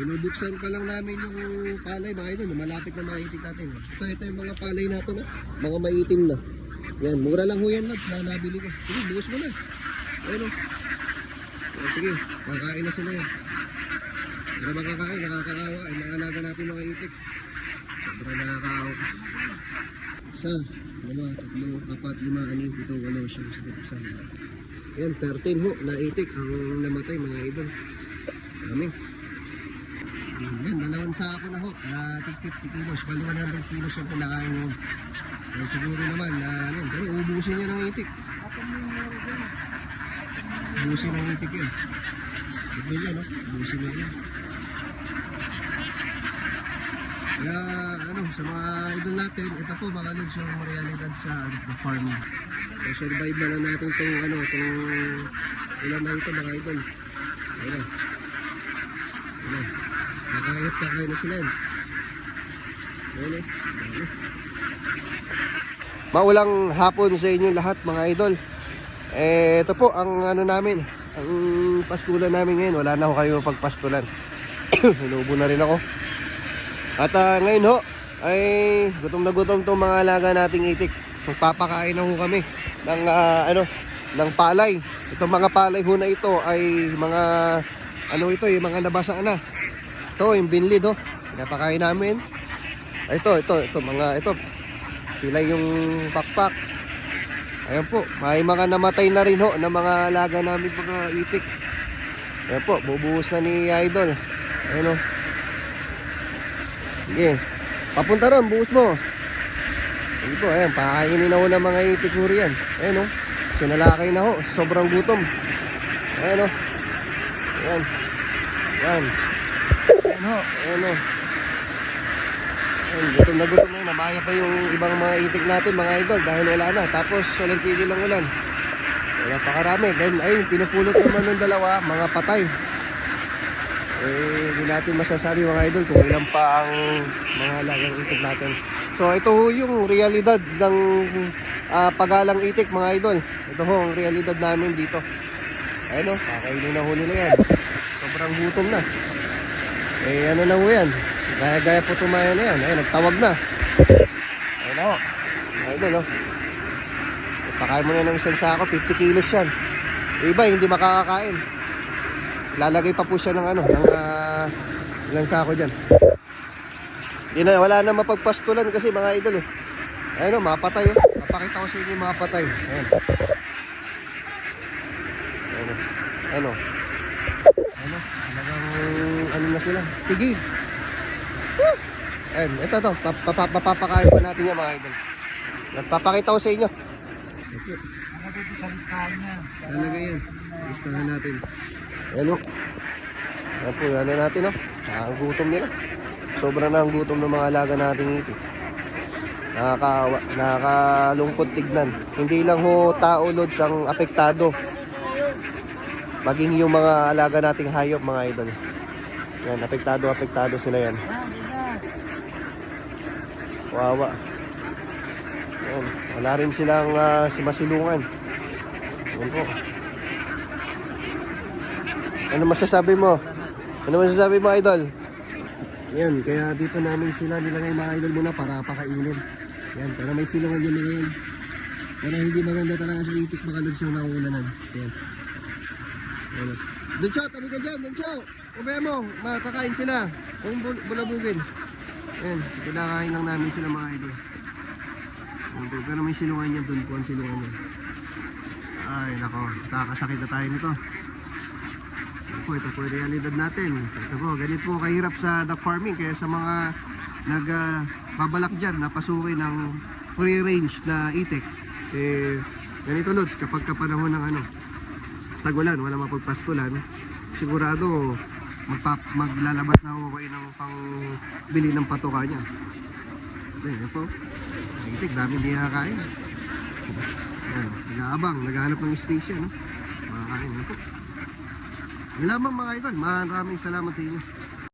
Binubuksan pa lang namin yung palay mga idol. Lumalapit na mga itik natin. Ito yung mga palay natin. Mga maitim na. Yan, mura lang ho yan lads na nabili ko. Sige, bukas mo na. Ayun o. Sige, kakain na sila yan. Para ba kakain, nakakakawa. Ay mga alaga natin mga itik. Sobrang nakakakawa. Isa, dalawa, tatlo, apat, lima, anim, pito, walo, siyam, sa yan, 13 ho na itik ang namatay mga idol. Dami. Yan, dalawang sako na ho na 50 kilos, bali 100 kilos yung pinakain yun. Yan, siguro naman na yan, pero ubusin niya ng itik. Ubusin ng itik yun. Ito yan, no? Ubusin niya yun. Kaya ano, sa mga idol natin, ito po mga lods yung realidad sa farming. So, survive na lang natin itong ano, itong ilan na ito mga idol. Ayun. Ayun. Nakakayot na sila yun. Ayun eh. Maulang hapon sa inyo lahat mga idol. Ito po ang ano namin, ang pastulan namin ngayon. Wala na ako kayo pagpastulan. Hinubo na rin ako. At ngayon ho, ay gutom na gutom itong mga alaga nating itik. Magpapakain na ho kami ng ng palay. Itong mga palay ho na ito ay mga ano ito, yung mga nabasa na. Ito yung binlid ho. Pinapakain namin. Ito mga ito. Sila yung pakpak. Ayan po, may mga namatay na rin ho na mga alaga namin mga itik. Ayan po, bubuhos na ni Idol. Ayan ho. Sige, papunta ron, buhos mo. Sige po, ayan, pakainin na ho ng mga itik ho riyan. Ayan ho, sinalakay na ho, sobrang gutom. Ayan ho. Ayan. Ayan. Ayan ho, ayan ho. Ayan, gutom na yun. Namaya pa yung ibang mga itik natin mga idol dahil wala na. Tapos walang tigil lang ulan. Kaya pakarami. Then ayun, pinupulot naman ng dalawa, mga patay. Hindi natin masasabi mga idol kung ilan pa ang mga alagang itik natin. So ito ho yung realidad ng pagalang itik mga idol. Ito ho ang realidad namin dito. Ayun o, kakainin na ho nila yan. Sobrang gutom na. Ano na ho yan. Gaya-gaya po tumaya na yan. Ayun, nagtawag na. Ayun o. Ayun o. Pakain mo na ng isang sako, 50 kilos yan. Iba, hindi makakakain. Lalagay pa po siya ng ano, ng ilang sako dyan. Wala na mapagpastulan kasi mga idol eh. Ayun o, mapatay o. Papakita ko sa inyo yung mapatay. Ayun. Ayun o. Ayun o. Ayun o. Talagang ano na sila. Tigil. Ayun, ito to, papapakain pa natin yan mga idol. Nagpapakita ko sa inyo. Ito. Talaga yan. Listahan natin. Ayan o. Ayan po, yan natin o. Ang gutom nila. Sobrang na ang gutom ng mga alaga natin ito. Nakakalungkot tignan. Hindi lang ho tao lods ang apektado. Maging yung mga alaga nating hayop mga idol. Yan, apektado sila yan. Wawa. Ayan, wala rin silang sumasilungan. Ayan po. Ano masasabi mo? Ano masasabi mo idol? Yan, kaya dito namin sila nilagay mga idol muna para pakainin. Yan, para may silungan yung mga yan. Para hindi maganda talaga sa itik baka doon siya nauulanan. Yan. Ayan. Duncho, tabi ka dyan, Duncho. Ube mo, makakain sila. Kung bulabugin. Ayan, pinakain lang namin sila mga idol. Pero may silungan yan doon po ang silungan yan. Ay nako, kakasakit na tayo nito. Ito po yung realidad natin. Ito po, ganito po kahirap sa duck farming. Kaya sa mga nagbabalak dyan na pasukin ng free range na itik, ganito lods, kapag kapanahon ng tagulan, wala mapagpastulan, sigurado maglalabas na ako kayo ng pangbili ng patoka niya. Ito po, itik, dami hindi nakakain. Nag-aabang, naghahanap ng station, no? Makakain na po. Lamang mga idol, maraming salamat sa inyo.